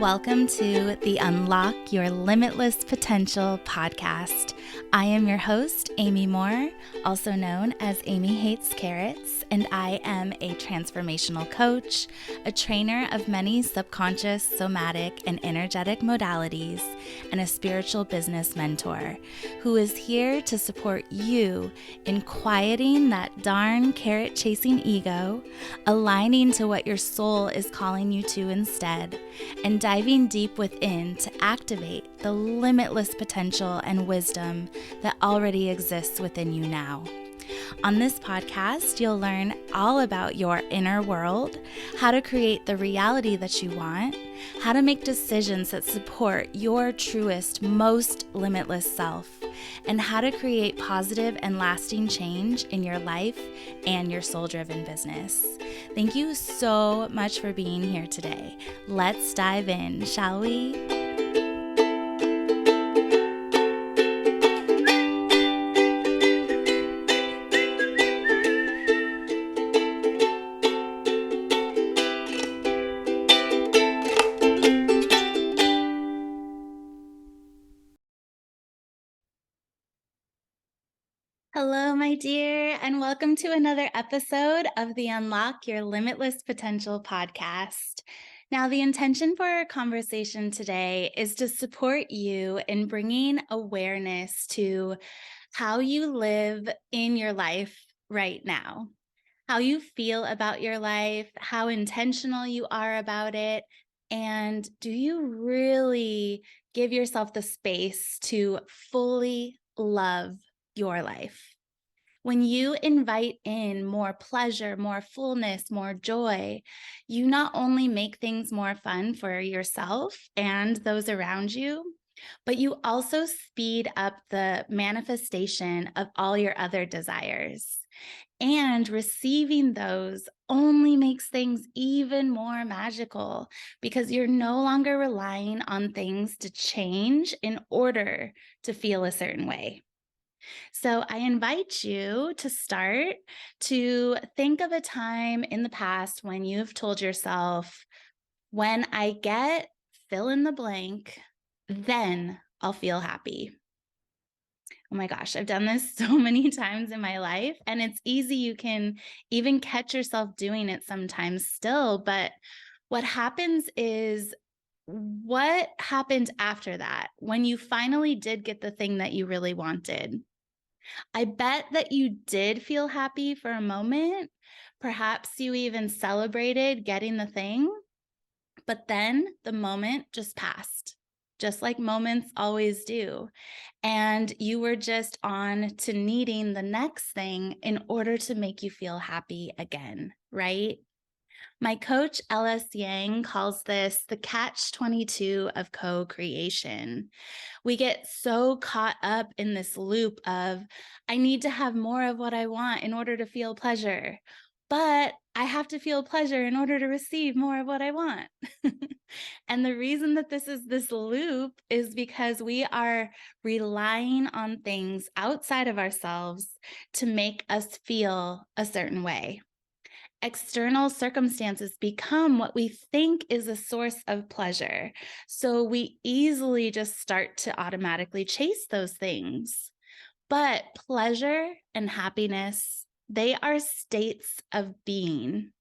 Welcome to the Unlock Your Limitless Potential podcast. I am your host, Amy Moore, also known as Amy Hates Carrots, and I am a transformational coach, a trainer of many subconscious, somatic, and energetic modalities, and a spiritual business mentor who is here to support you in quieting that darn carrot-chasing ego, aligning to what your soul is calling you to instead, and diving deep within to activate the limitless potential and wisdom that already exists within you now. On this podcast, you'll learn all about your inner world, how to create the reality that you want, how to make decisions that support your truest, most limitless self, and how to create positive and lasting change in your life and your soul-driven business. Thank you so much for being here today. Let's dive in, shall we? Hello, my dear, and welcome to another episode of the Unlock Your Limitless Potential podcast. Now, the intention for our conversation today is to support you in bringing awareness to how you live in your life right now, how you feel about your life, how intentional you are about it, and do you really give yourself the space to fully love your life? When you invite in more pleasure, more fullness, more joy, you not only make things more fun for yourself and those around you, but you also speed up the manifestation of all your other desires. And receiving those only makes things even more magical because you're no longer relying on things to change in order to feel a certain way. So I invite you to start to think of a time in the past when you've told yourself, when I get fill in the blank, then I'll feel happy. Oh my gosh, I've done this so many times in my life, and it's easy. You can even catch yourself doing it sometimes still. But what happens is, what happened after that when you finally did get the thing that you really wanted? I bet that you did feel happy for a moment. Perhaps you even celebrated getting the thing, but then the moment just passed, just like moments always do. And you were just on to needing the next thing in order to make you feel happy again, right? My coach, L.S. Yang, calls this the catch-22 of co-creation. We get so caught up in this loop of, I need to have more of what I want in order to feel pleasure, but I have to feel pleasure in order to receive more of what I want. And the reason that this is this loop is because we are relying on things outside of ourselves to make us feel a certain way. External circumstances become what we think is a source of pleasure. So we easily just start to automatically chase those things. But pleasure and happiness, they are states of being.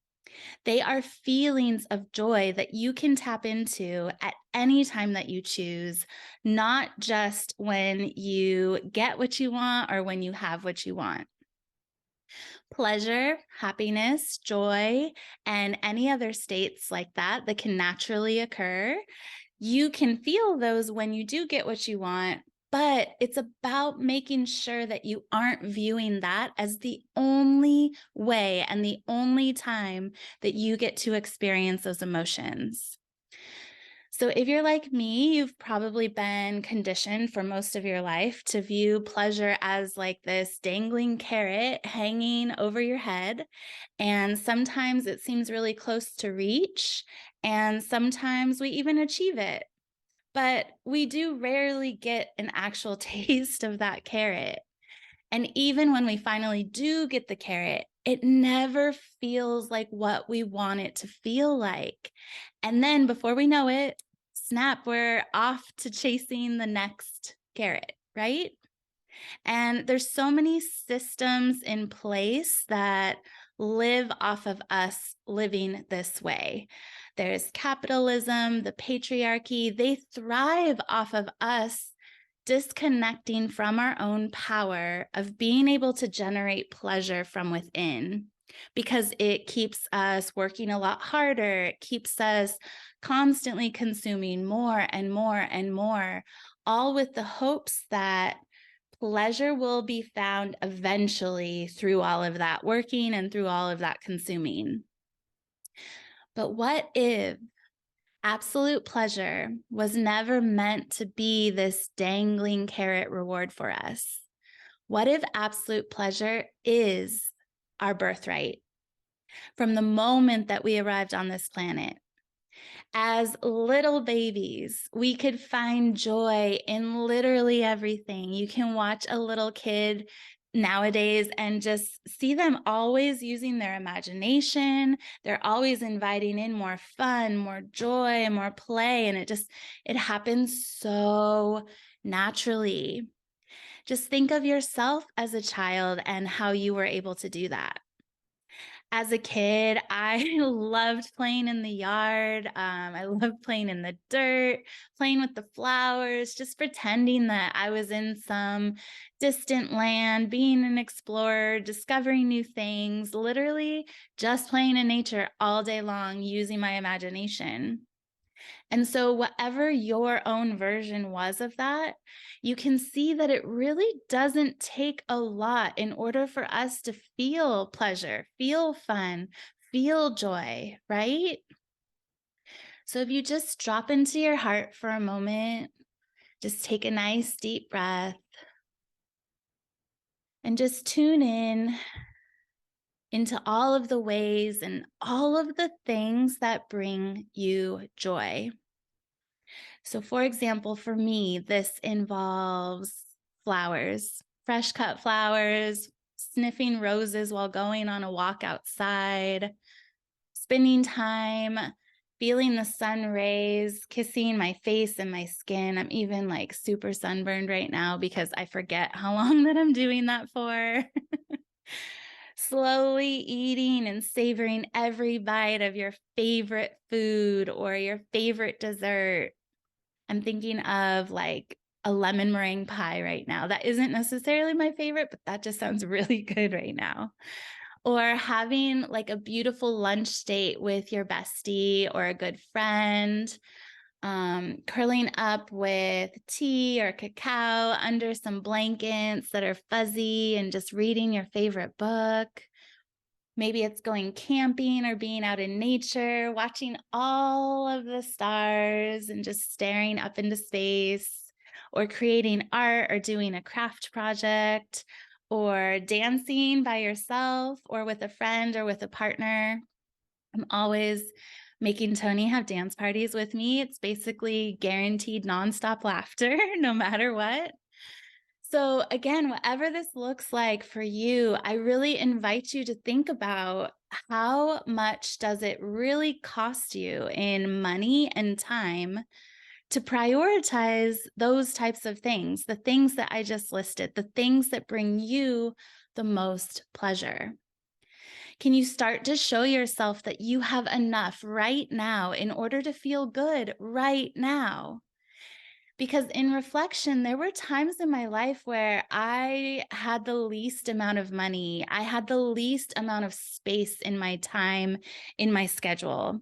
They are feelings of joy that you can tap into at any time that you choose, not just when you get what you want or when you have what you want. Pleasure, happiness, joy, and any other states like that that can naturally occur, you can feel those when you do get what you want, but it's about making sure that you aren't viewing that as the only way and the only time that you get to experience those emotions. So if you're like me, you've probably been conditioned for most of your life to view pleasure as like this dangling carrot hanging over your head. And sometimes it seems really close to reach, and sometimes we even achieve it. But we do rarely get an actual taste of that carrot. And even when we finally do get the carrot, it never feels like what we want it to feel like. And then before we know it, snap, we're off to chasing the next carrot, right? And there's so many systems in place that live off of us living this way. There's capitalism, the patriarchy, they thrive off of us disconnecting from our own power of being able to generate pleasure from within, because it keeps us working a lot harder. It keeps us constantly consuming more and more and more, all with the hopes that pleasure will be found eventually through all of that working and through all of that consuming. But what if absolute pleasure was never meant to be this dangling carrot reward for us? What if absolute pleasure is our birthright from the moment that we arrived on this planet? As little babies, we could find joy in literally everything. You can watch a little kid nowadays and just see them always using their imagination. They're always inviting in more fun, more joy, and more play. And it happens so naturally. Just think of yourself as a child and how you were able to do that. As a kid, I loved playing in the yard. I loved playing in the dirt, playing with the flowers, just pretending that I was in some distant land, being an explorer, discovering new things, literally just playing in nature all day long, using my imagination. And so, whatever your own version was of that, you can see that it really doesn't take a lot in order for us to feel pleasure, feel fun, feel joy, right? So, if you just drop into your heart for a moment, just take a nice deep breath and just tune in into all of the ways and all of the things that bring you joy. So, for example, for me, this involves flowers, fresh cut flowers, sniffing roses while going on a walk outside, spending time feeling the sun rays, kissing my face and my skin. I'm even like super sunburned right now because I forget how long that I'm doing that for. Slowly eating and savoring every bite of your favorite food or your favorite dessert. I'm thinking of like a lemon meringue pie right now. That isn't necessarily my favorite, but that just sounds really good right now. Or having like a beautiful lunch date with your bestie or a good friend, curling up with tea or cacao under some blankets that are fuzzy and just reading your favorite book. Maybe it's going camping or being out in nature, watching all of the stars and just staring up into space, or creating art or doing a craft project, or dancing by yourself or with a friend or with a partner. I'm always making Tony have dance parties with me. It's basically guaranteed nonstop laughter, no matter what. So again, whatever this looks like for you, I really invite you to think about how much does it really cost you in money and time to prioritize those types of things, the things that I just listed, the things that bring you the most pleasure. Can you start to show yourself that you have enough right now in order to feel good right now? Because in reflection, there were times in my life where I had the least amount of money. I had the least amount of space in my time, in my schedule.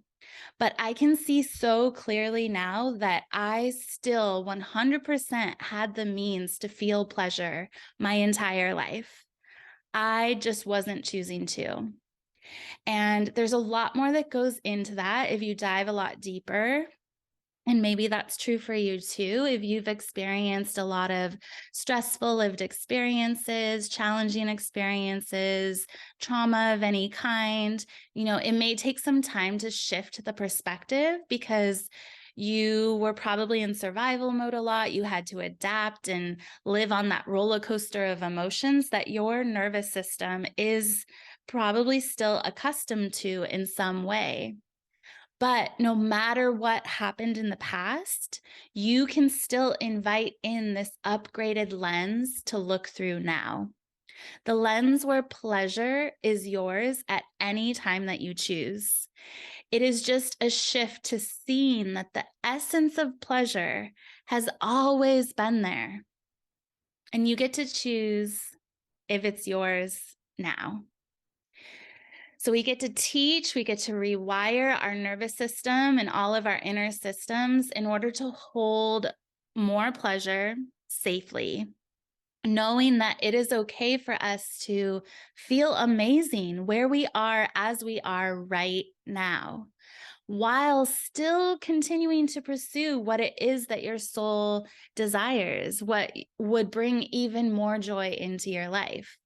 But I can see so clearly now that I still 100% had the means to feel pleasure my entire life. I just wasn't choosing to. And there's a lot more that goes into that if you dive a lot deeper. And maybe that's true for you too. If you've experienced a lot of stressful lived experiences, challenging experiences, trauma of any kind, it may take some time to shift the perspective because you were probably in survival mode a lot. You had to adapt and live on that roller coaster of emotions that your nervous system is probably still accustomed to in some way. But no matter what happened in the past, you can still invite in this upgraded lens to look through now. The lens where pleasure is yours at any time that you choose. It is just a shift to seeing that the essence of pleasure has always been there. And you get to choose if it's yours now. So we get to teach, we get to rewire our nervous system and all of our inner systems in order to hold more pleasure safely, knowing that it is okay for us to feel amazing where we are as we are right now, while still continuing to pursue what it is that your soul desires, what would bring even more joy into your life.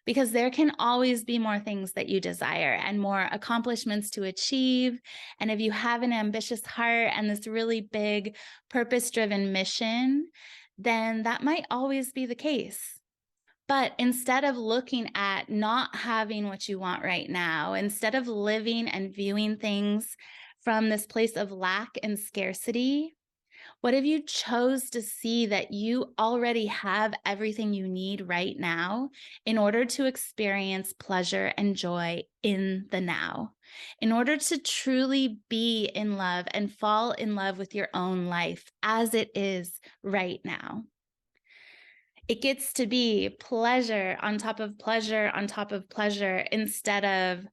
Because there can always be more things that you desire and more accomplishments to achieve. And if you have an ambitious heart and this really big purpose-driven mission, then that might always be the case. But instead of looking at not having what you want right now, instead of living and viewing things from this place of lack and scarcity, what if you chose to see that you already have everything you need right now in order to experience pleasure and joy in the now, in order to truly be in love and fall in love with your own life as it is right now? It gets to be pleasure on top of pleasure on top of pleasure instead of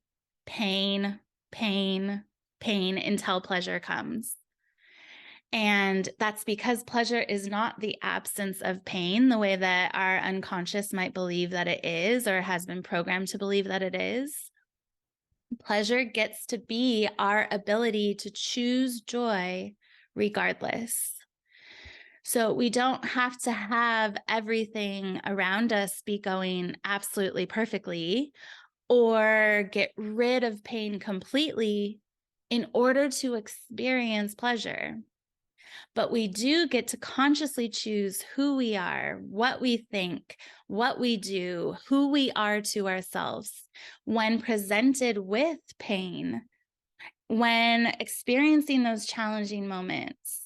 pain, pain, pain until pleasure comes. And that's because pleasure is not the absence of pain, the way that our unconscious might believe that it is or has been programmed to believe that it is. Pleasure gets to be our ability to choose joy regardless. So we don't have to have everything around us be going absolutely perfectly or get rid of pain completely in order to experience pleasure. But we do get to consciously choose who we are, what we think, what we do, who we are to ourselves when presented with pain, when experiencing those challenging moments.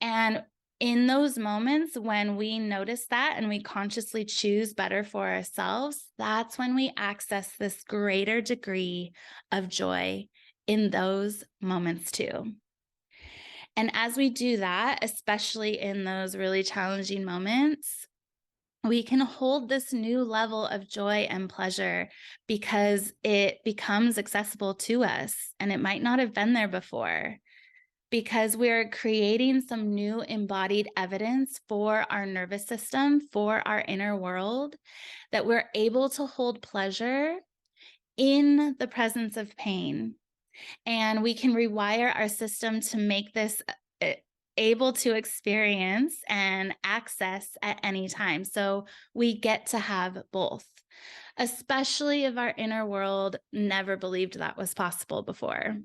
And in those moments, when we notice that and we consciously choose better for ourselves, that's when we access this greater degree of joy in those moments too. And as we do that, especially in those really challenging moments, we can hold this new level of joy and pleasure because it becomes accessible to us and it might not have been there before, because we're creating some new embodied evidence for our nervous system, for our inner world, that we're able to hold pleasure in the presence of pain. And we can rewire our system to make this able to experience and access at any time. So we get to have both, especially if our inner world never believed that was possible before.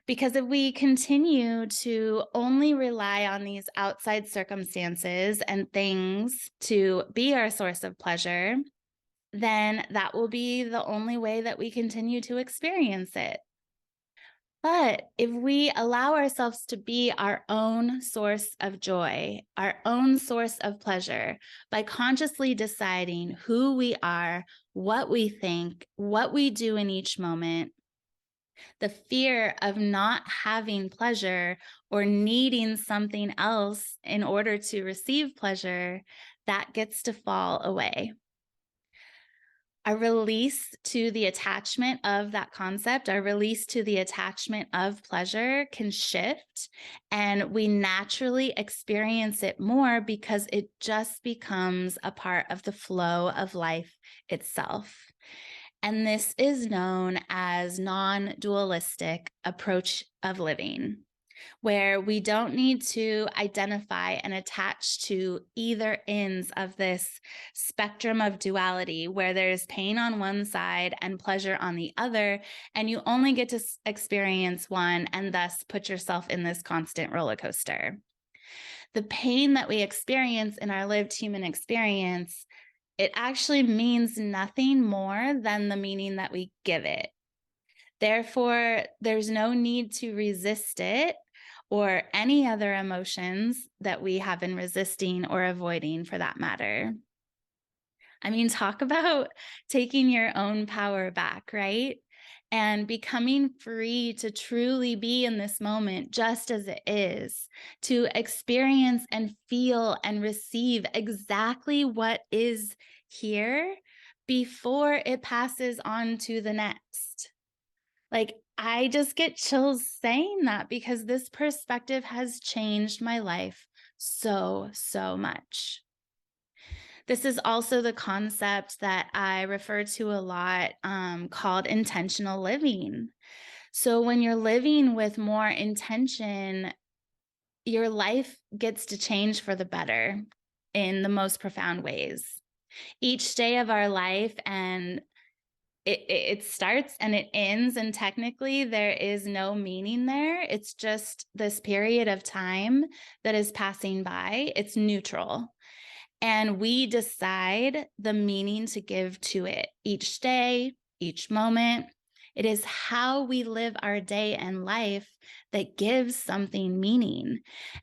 Because if we continue to only rely on these outside circumstances and things to be our source of pleasure, then that will be the only way that we continue to experience it. But if we allow ourselves to be our own source of joy, our own source of pleasure, by consciously deciding who we are, what we think, what we do in each moment, the fear of not having pleasure or needing something else in order to receive pleasure, that gets to fall away. Our release to the attachment of that concept, our release to the attachment of pleasure can shift, and we naturally experience it more because it just becomes a part of the flow of life itself. And this is known as non-dualistic approach of living, where we don't need to identify and attach to either ends of this spectrum of duality, where there's pain on one side and pleasure on the other, and you only get to experience one and thus put yourself in this constant roller coaster. The pain that we experience in our lived human experience, it actually means nothing more than the meaning that we give it. Therefore, there's no need to resist it or any other emotions that we have been resisting or avoiding for that matter. I mean, talk about taking your own power back, right? And becoming free to truly be in this moment just as it is, to experience and feel and receive exactly what is here before it passes on to the next. Like, I just get chills saying that because this perspective has changed my life so, so much. This is also the concept that I refer to a lot called intentional living. So, when you're living with more intention, your life gets to change for the better in the most profound ways. Each day of our life, and it starts and it ends, and technically there is no meaning there. It's just this period of time that is passing by. It's neutral. And we decide the meaning to give to it each day, each moment. It is how we live our day and life that gives something meaning.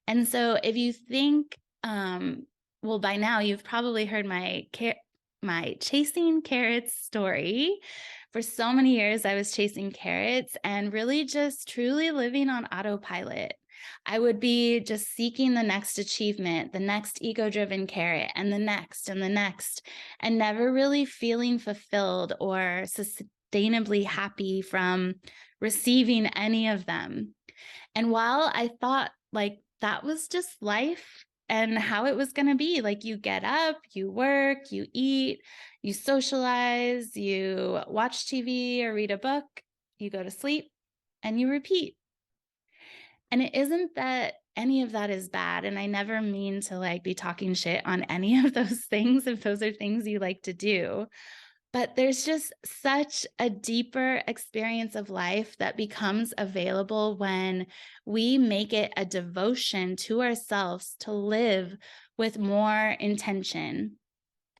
And so if you think, well, by now you've probably heard my chasing carrots story. For so many years, I was chasing carrots and really just truly living on autopilot. I would be just seeking the next achievement, the next ego driven carrot, and the next and the next, and never really feeling fulfilled or sustainably happy from receiving any of them. And while I thought like that was just life and how it was going to be, like you get up, you work, you eat, you socialize, you watch TV or read a book, you go to sleep, and you repeat. And it isn't that any of that is bad. And I never mean to like be talking shit on any of those things if those are things you like to do. But there's just such a deeper experience of life that becomes available when we make it a devotion to ourselves to live with more intention,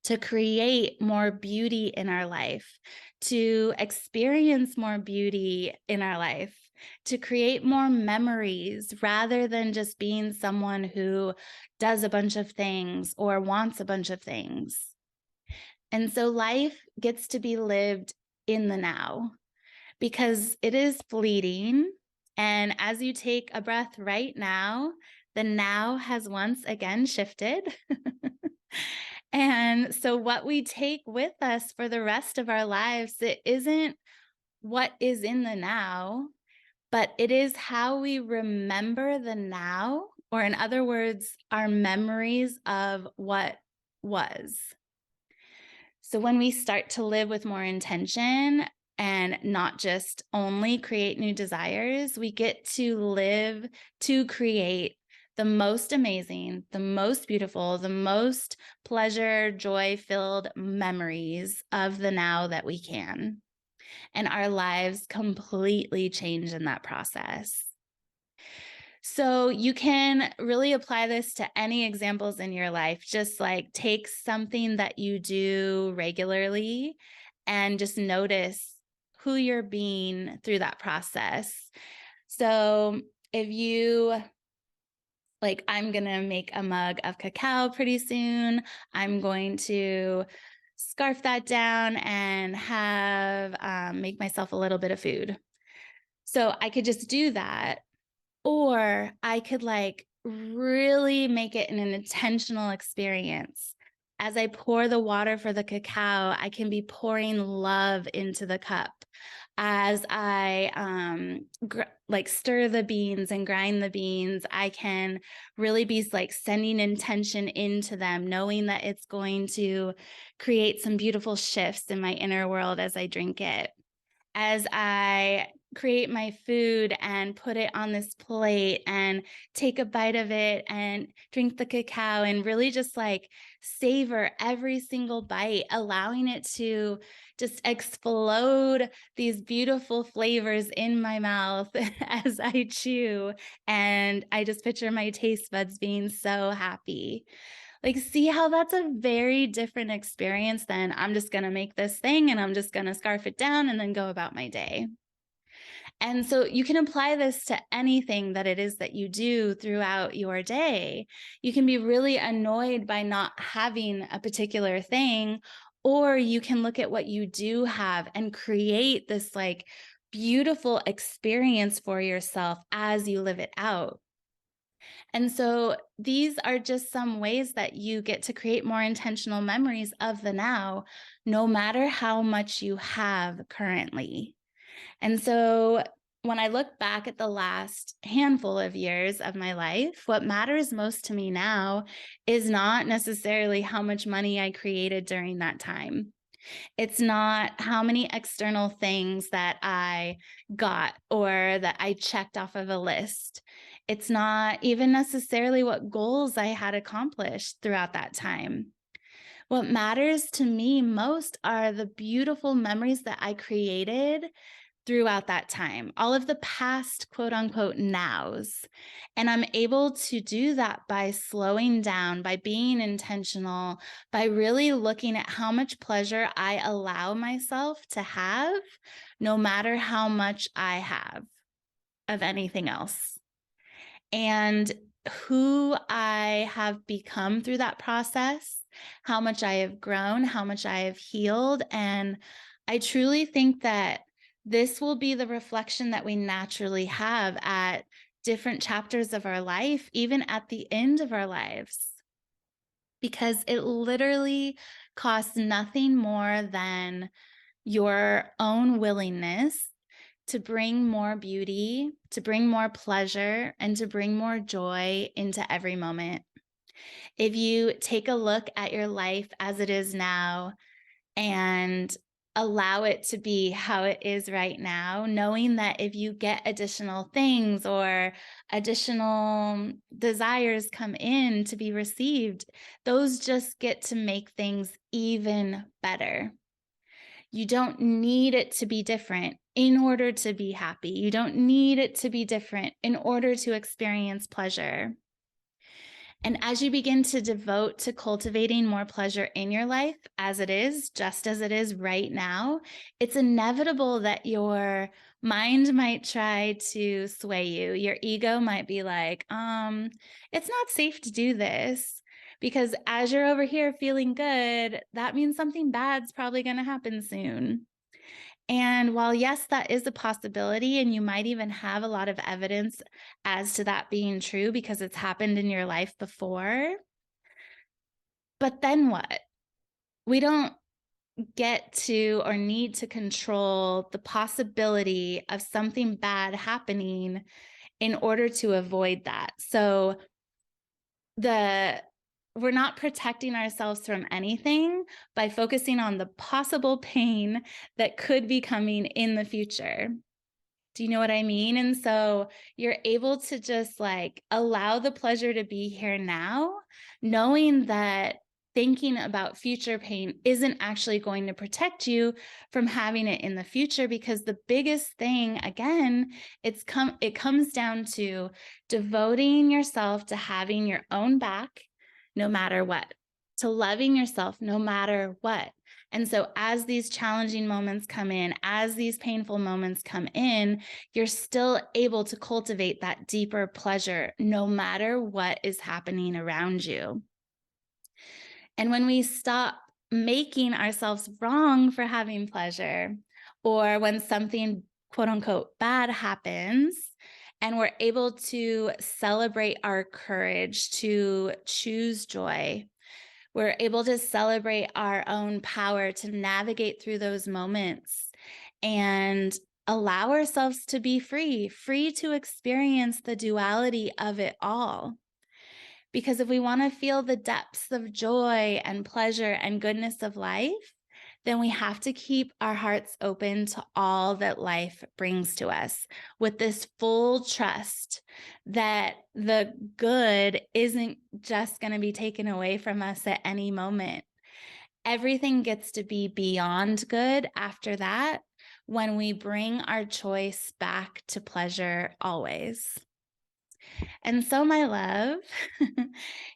to create more beauty in our life, to experience more beauty in our life, to create more memories rather than just being someone who does a bunch of things or wants a bunch of things. And so life gets to be lived in the now because it is fleeting. And as you take a breath right now, the now has once again shifted. And so, what we take with us for the rest of our lives, it isn't what is in the now, but it is how we remember the now, or in other words, our memories of what was. So when we start to live with more intention and not just only create new desires, we get to live to create the most amazing, the most beautiful, the most pleasure, joy-filled memories of the now that we can. And our lives completely change in that process. So you can really apply this to any examples in your life. Just like take something that you do regularly and just notice who you're being through that process. So if you like, I'm going to make a mug of cacao pretty soon. I'm going to scarf that down and have make myself a little bit of food. So I could just do that. Or I could like really make it an intentional experience. As I pour the water for the cacao, I can be pouring love into the cup. As I like stir the beans and grind the beans, I can really be like sending intention into them, knowing that it's going to create some beautiful shifts in my inner world as I drink it. As I create my food and put it on this plate and take a bite of it and drink the cacao and really just like savor every single bite, allowing it to just explode these beautiful flavors in my mouth as I chew. And I just picture my taste buds being so happy. Like, see how that's a very different experience than I'm just going to make this thing and I'm just going to scarf it down and then go about my day. And so you can apply this to anything that it is that you do throughout your day. You can be really annoyed by not having a particular thing, or you can look at what you do have and create this like beautiful experience for yourself as you live it out. And so these are just some ways that you get to create more intentional memories of the now, no matter how much you have currently. And so when I look back at the last handful of years of my life, what matters most to me now is not necessarily how much money I created during that time. It's not how many external things that I got or that I checked off of a list. It's not even necessarily what goals I had accomplished throughout that time. What matters to me most are the beautiful memories that I created throughout that time, all of the past quote unquote nows. And I'm able to do that by slowing down, by being intentional, by really looking at how much pleasure I allow myself to have, no matter how much I have of anything else. And who I have become through that process, how much I have grown, how much I have healed. And I truly think that this will be the reflection that we naturally have at different chapters of our life, even at the end of our lives, because it literally costs nothing more than your own willingness to bring more beauty, to bring more pleasure, and to bring more joy into every moment. If you take a look at your life as it is now and allow it to be how it is right now, knowing that if you get additional things or additional desires come in to be received, those just get to make things even better. You don't need it to be different in order to be happy. You don't need it to be different in order to experience pleasure. And as you begin to devote to cultivating more pleasure in your life as it is, just as it is right now, it's inevitable that your mind might try to sway you. Your ego might be like, it's not safe to do this. Because as you're over here feeling good, that means something bad's probably going to happen soon. And while, yes, that is a possibility, and you might even have a lot of evidence as to that being true because it's happened in your life before, but then what? We don't get to or need to control the possibility of something bad happening in order to avoid that. So we're not protecting ourselves from anything by focusing on the possible pain that could be coming in the future. Do you know what I mean? And so you're able to just like allow the pleasure to be here now, knowing that thinking about future pain isn't actually going to protect you from having it in the future, because the biggest thing, again, it comes down to devoting yourself to having your own back no matter what, to loving yourself no matter what. And so as these challenging moments come in, as these painful moments come in, you're still able to cultivate that deeper pleasure no matter what is happening around you. And when we stop making ourselves wrong for having pleasure, or when something quote unquote bad happens, and we're able to celebrate our courage to choose joy, we're able to celebrate our own power to navigate through those moments and allow ourselves to be free, free to experience the duality of it all. Because if we want to feel the depths of joy and pleasure and goodness of life, then we have to keep our hearts open to all that life brings to us with this full trust that the good isn't just going to be taken away from us at any moment. Everything gets to be beyond good after that when we bring our choice back to pleasure always. And so, my love,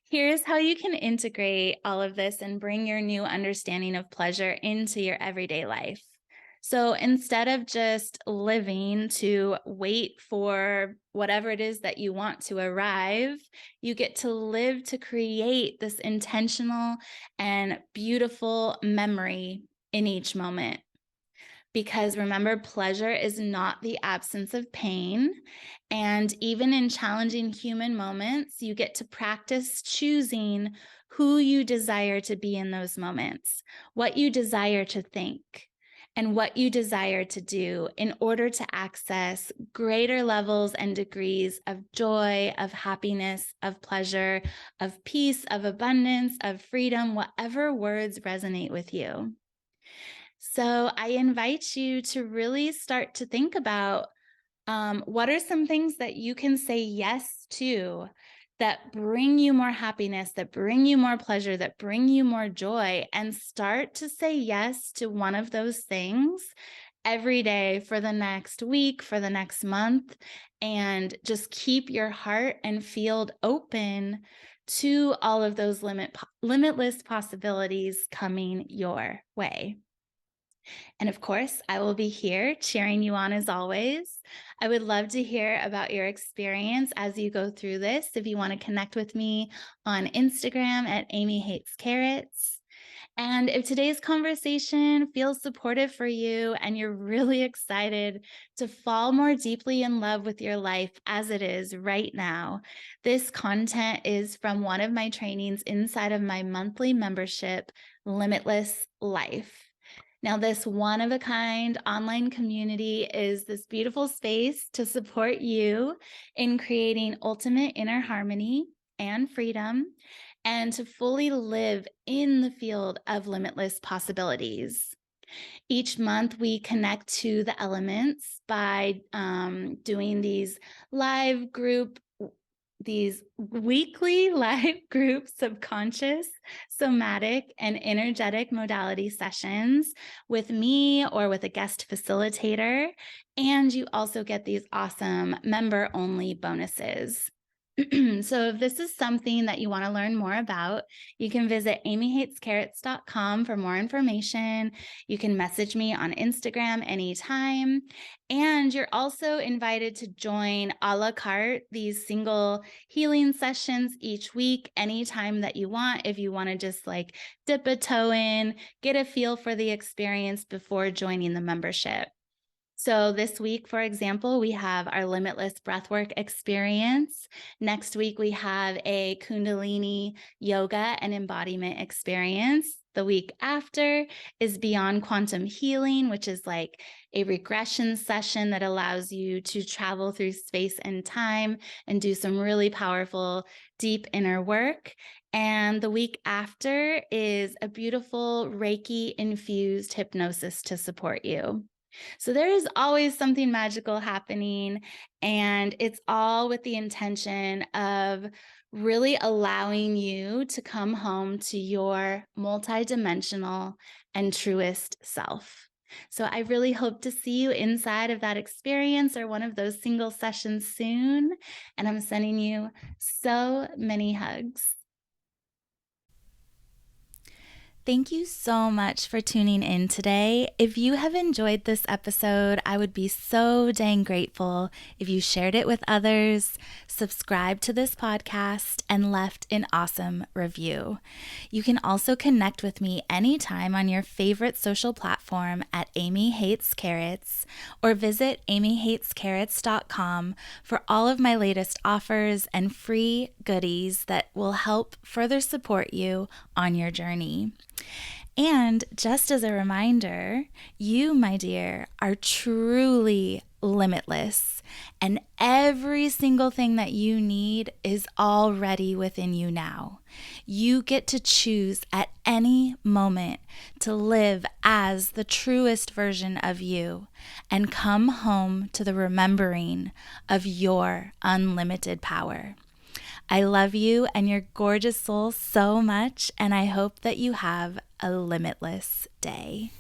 here's how you can integrate all of this and bring your new understanding of pleasure into your everyday life. So instead of just living to wait for whatever it is that you want to arrive, you get to live to create this intentional and beautiful memory in each moment. Because remember, pleasure is not the absence of pain. And even in challenging human moments, you get to practice choosing who you desire to be in those moments, what you desire to think, and what you desire to do in order to access greater levels and degrees of joy, of happiness, of pleasure, of peace, of abundance, of freedom, whatever words resonate with you. So I invite you to really start to think about what are some things that you can say yes to that bring you more happiness, that bring you more pleasure, that bring you more joy, and start to say yes to one of those things every day for the next week, for the next month, and just keep your heart and field open to all of those limitless possibilities coming your way. And of course, I will be here cheering you on as always. I would love to hear about your experience as you go through this. If you want to connect with me on Instagram at Amy Hates Carrots. And if today's conversation feels supportive for you and you're really excited to fall more deeply in love with your life as it is right now, this content is from one of my trainings inside of my monthly membership, Limitless Life. Now, this one of a kind online community is this beautiful space to support you in creating ultimate inner harmony and freedom, and to fully live in the field of limitless possibilities. Each month, we connect to the elements by doing these weekly live group subconscious, somatic, and energetic modality sessions with me or with a guest facilitator. And you also get these awesome member-only bonuses. So if this is something that you want to learn more about, you can visit amyhatescarrots.com for more information. You can message me on Instagram anytime. And you're also invited to join a la carte, these single healing sessions each week, anytime that you want. If you want to just like dip a toe in, get a feel for the experience before joining the membership. So this week, for example, we have our Limitless Breathwork experience. Next week, we have a Kundalini yoga and embodiment experience. The week after is Beyond Quantum Healing, which is like a regression session that allows you to travel through space and time and do some really powerful, deep inner work. And the week after is a beautiful Reiki-infused hypnosis to support you. So there is always something magical happening, and it's all with the intention of really allowing you to come home to your multidimensional and truest self. So I really hope to see you inside of that experience or one of those single sessions soon. And I'm sending you so many hugs. Thank you so much for tuning in today. If you have enjoyed this episode, I would be so dang grateful if you shared it with others, subscribed to this podcast, and left an awesome review. You can also connect with me anytime on your favorite social platform at Amy Hates Carrots, or visit amyhatescarrots.com for all of my latest offers and free goodies that will help further support you on your journey. And just as a reminder, you, my dear, are truly limitless, and every single thing that you need is already within you now. You get to choose at any moment to live as the truest version of you and come home to the remembering of your unlimited power. I love you and your gorgeous soul so much, and I hope that you have a limitless day.